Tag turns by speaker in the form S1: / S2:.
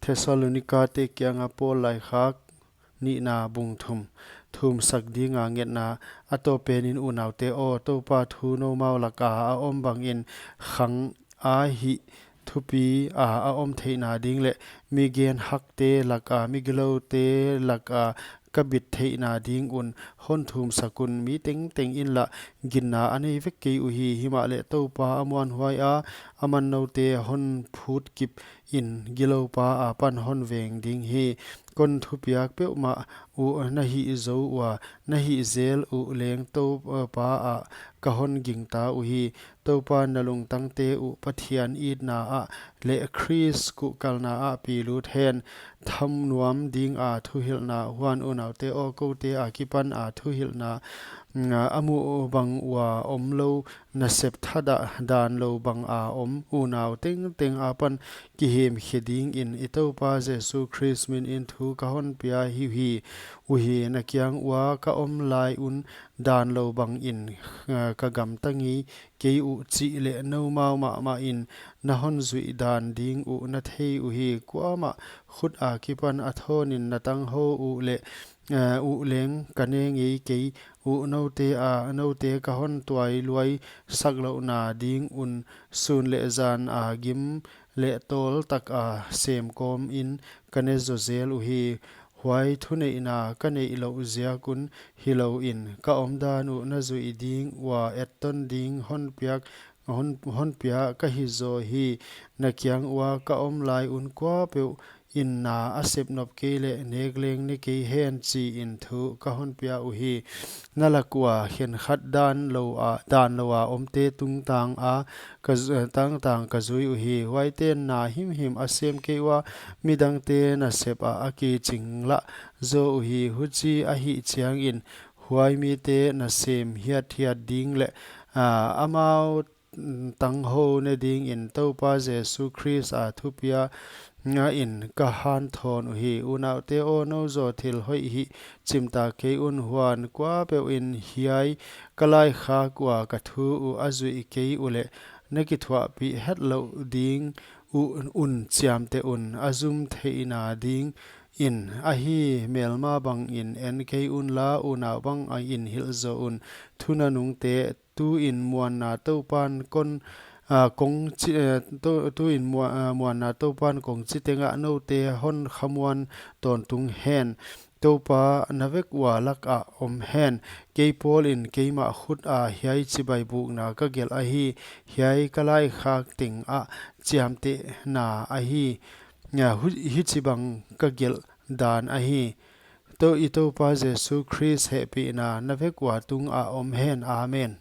S1: Thessalonikate kyanga Paul lai khak ni na bung thum sak dinga nget na atopenin unaute o topa thu no mau laka a om bang in khang a hi thupi a om theina ding le mi gen hak te laka mi glo te laka kabit theina ding un hon thum sakun mi teng in la ginna ani vekki u hi hima le topa amwan huai a aman no te hon phut kip in gilo pa a pan hon veng ding hi kon thupiak pe ma u na hi zo wa na hi zel u leng to pa a ka hon ging ta u hi to pa nalung tang te u pathian id na a le Chris ku kalna a pi lu then tham nuam ding a thu hil na huan unaw te o ko te a kipan a thu hil na amu bang wa om lo na sep thada dan lo bang a om unaw teng a pan ki hem kheding in itopa jesu Chris min in thu ka hon pia hi u hi na kyang wa ka om lai un dan lo bang in ka gam tangi ke u chi le no mau ma in na hon zui dan ding u na thei u hi kwa ma khut a kipan a thon in na tang ho u le u leng kane ngi ke u no te ka hon tuai luai saklo na ding un sun le zan a gim le tol tak a sem kom in kane zo zel u hi huai thunei na kanei lo zia kun hilo in ka omdan u na zui ding wa eton ding hon pia ka hi zo hi na kyang wa ka om lai un kwa pe in na asep nop ke le negleng ne ke hen chi in thu ka hon pia u hi nalakwa hen khat dan lo a omte tung tang a ka tang ka zui u hi wai ten na him asem ke wa midang te na sep a aki chingla zo u hi huchi a hi chiang in huai mi te na sem hiat ding le amau tang ho ne ding in topa jesu Christ a thupia nga in ka han thon u hi unaw te o no zo thil hoi hi chimta ke un huan kwa pe in hiai kalai kha kwa ka thu u azui ke u le neki thwa pi het lo ding un chiam te un azum theina ding in a hi melma bang in nk un la unaw bang a in hil zo un thuna nung te tu in muan na to pan kon kong chi tu in muan na to pan kong chi tenga no te hon khamwan ton tung hen topa navek wa lak a om hen ke pol in keima khut a hiai chi bai bu na ka gel a hi hiai kalai khak ting a chiam te na a hi hi chi bang ka gel dan a hi to itopa jesu Christ happy na navek wa tung a om hen amen